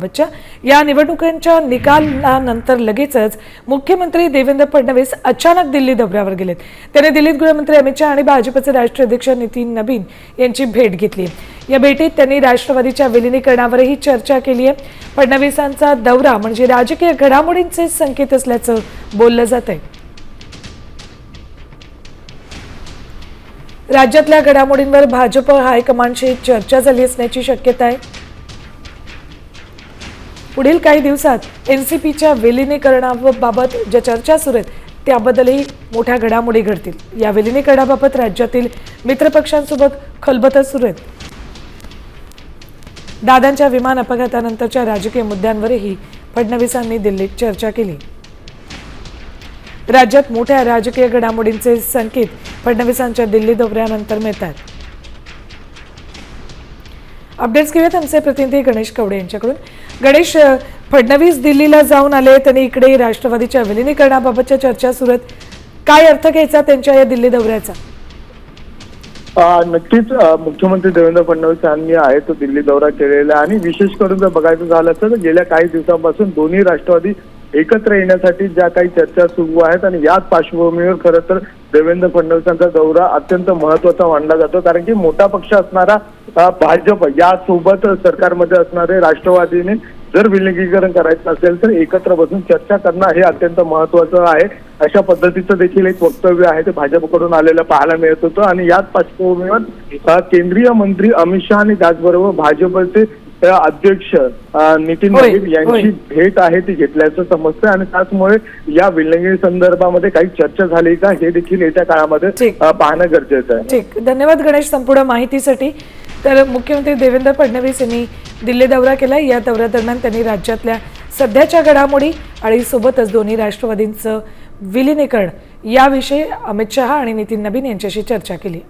विलीनीकरणाबाबतच्या या निवडणुकांच्या निकालानंतर लगेचच मुख्यमंत्री देवेंद्र फडणवीस अचानक दिल्ली दौऱ्यावर गेलेत। त्यांनी दिल्लीत गृहमंत्री अमित शहा आणि भाजपचे राष्ट्रीय अध्यक्ष नितीन नबीन यांची भेट घेतली। या भेटीत त्यांनी राष्ट्रवादीच्या विलीनीकरणावरही चर्चा केली आहे। फडणवीसांचा दौरा म्हणजे राजकीय घडामोडींचे संकेत असल्याचं बोललं जातंय। राज्यातल्या घडामोडींवर भाजप हायकमांडशी चर्चा झाली असण्याची शक्यता आहे। पुढील काही दिवसात एनसीपीच्या विलीनीकरणाबाबत ज्या चर्चा सुरू आहेत त्याबद्दलही मोठ्या घडामोडी घडतील। या विलीनीकरणाबाबत राज्यातील मित्रपक्षांसोबत खलबतं सुरू आहेत। दादांच्या विमान अपघातानंतरच्या राजकीय मुद्द्यांवरही फडणवीसांनी दिल्लीत चर्चा केली। राज्यात मोठ्या राजकीय घडामोडींचे संकेत फडणवीसांच्या दिल्ली दौऱ्यानंतर मिळतात। अपडेट्स घेऊयात आमचे प्रतिनिधी गणेश कवडे यांच्याकडून। गणेश, फडणवीस दिल्लीला जाऊन आले, त्यांनी इकडे राष्ट्रवादीच्या विलीनीकरणाबाबतच्या चर्चा सुरू आहेत, काय अर्थ घ्यायचा त्यांच्या या दिल्ली दौऱ्याचा? नक्कीच मुख्यमंत्री देवेंद्र फडणवीस यांनी आहे तो दिल्ली दौरा केलेला आणि विशेष करून जर बघायचं झालं तर गेल्या काही दिवसांपासून दोन्ही राष्ट्रवादी एकत्र येण्यासाठी ज्या काही चर्चा सुरू आहेत आणि याच पार्श्वभूमीवर खरं तर देवेंद्र फडणवीसांचा दौरा अत्यंत महत्त्वाचा मानला जातो, कारण की मोठा पक्ष असणारा भाजप यासोबत सरकारमध्ये असणारे राष्ट्रवादीने जर विलीनीकरण करायचं असेल तर एकत्र बसून चर्चा करणं हे अत्यंत महत्त्वाचं आहे। अशा पद्धतीचं देखील एक वक्तव्य आहे ते भाजपकडून आलेलं पाहायला मिळत होतं आणि याच पार्श्वभूमीवर केंद्रीय मंत्री अमित शहा आणि त्याचबरोबर भाजपचे अध्यक्ष नितीन नबीन यांची भेट आहे ती घेतल्याचं समजतं आणि त्याचमुळे या विलीनीकरण संदर्भामध्ये काही चर्चा झाली का हे देखील येत्या काळामध्ये पाहणं गरजेचं आहे। ठीक, धन्यवाद गणेश संपूर्ण माहितीसाठी। तर मुख्यमंत्री देवेंद्र फडणवीस यांनी दिल्ली दौरा केला। या दौऱ्यादरम्यान त्यांनी राज्यातल्या सध्याच्या घडामोडी आणि सोबतच दोन्ही राष्ट्रवादींचं विलीनीकरण याविषयी अमित शहा आणि नितीन नबीन यांच्याशी चर्चा केली।